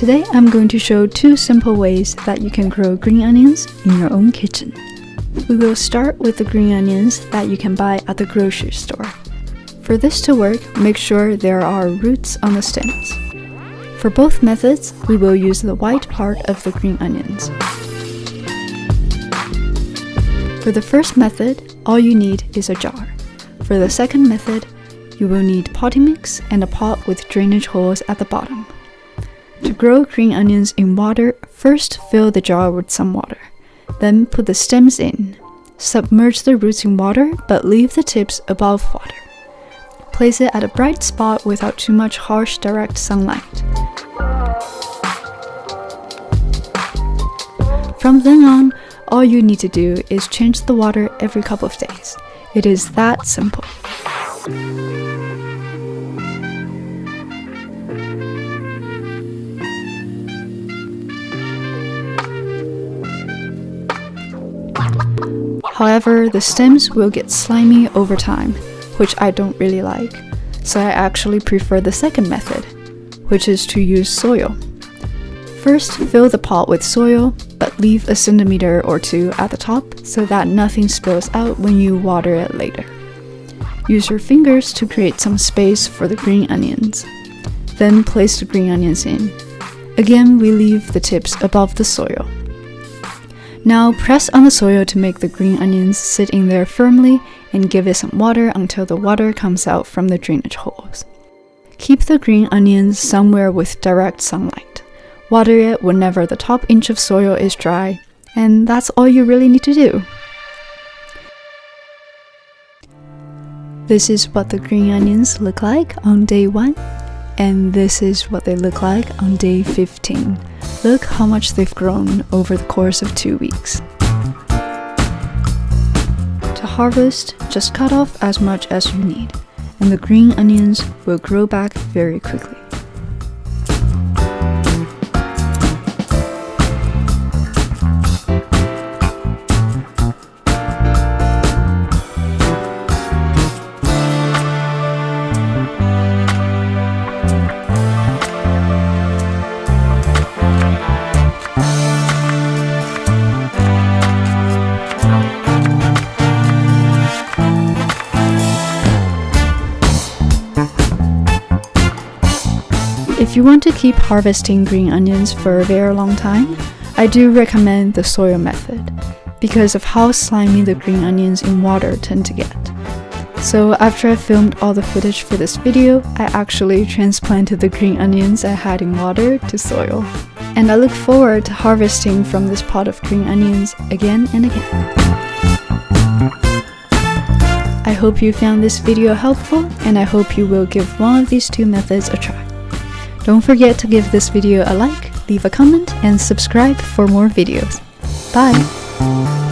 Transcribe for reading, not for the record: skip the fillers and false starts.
Today I'm going to show 2 simple ways that you can grow green onions in your own kitchen. We will start with the green onions that you can buy at the grocery store. For this to work, make sure there are roots on the stems. For both methods, we will use the white part of the green onions. For the first method, all you need is a jar. For the second method, you will need potting mix and a pot with drainage holes at the bottom. To grow green onions in water, first fill the jar with some water. Then put the stems in. Submerge the roots in water, but leave the tips above water. Place it at a bright spot without too much harsh direct sunlight. From then on, all you need to do is change the water every couple of days. It is that simple. However, the stems will get slimy over time, which I don't really like, so I actually prefer the second method, which is to use soil. First, fill the pot with soil, but leave a centimeter or 2 at the top so that nothing spills out when you water it later. Use your fingers to create some space for the green onions. Then place the green onions in. Again, we leave the tips above the soil. Now press on the soil to make the green onions sit in there firmly and give it some water until the water comes out from the drainage holes. Keep the green onions somewhere with direct sunlight. Water it whenever the top inch of soil is dry, and that's all you really need to do. This is what the green onions look like on day 1, and this is what they look like on day 15. Look how much they've grown over the course of 2 weeks. To harvest, just cut off as much as you need, and the green onions will grow back very quickly. If you want to keep harvesting green onions for a very long time, I do recommend the soil method because of how slimy the green onions in water tend to get. So after I filmed all the footage for this video, I actually transplanted the green onions I had in water to soil. And I look forward to harvesting from this pot of green onions again and again. I hope you found this video helpful, and I hope you will give one of these 2 methods a try. Don't forget to give this video a like, leave a comment, and subscribe for more videos. Bye!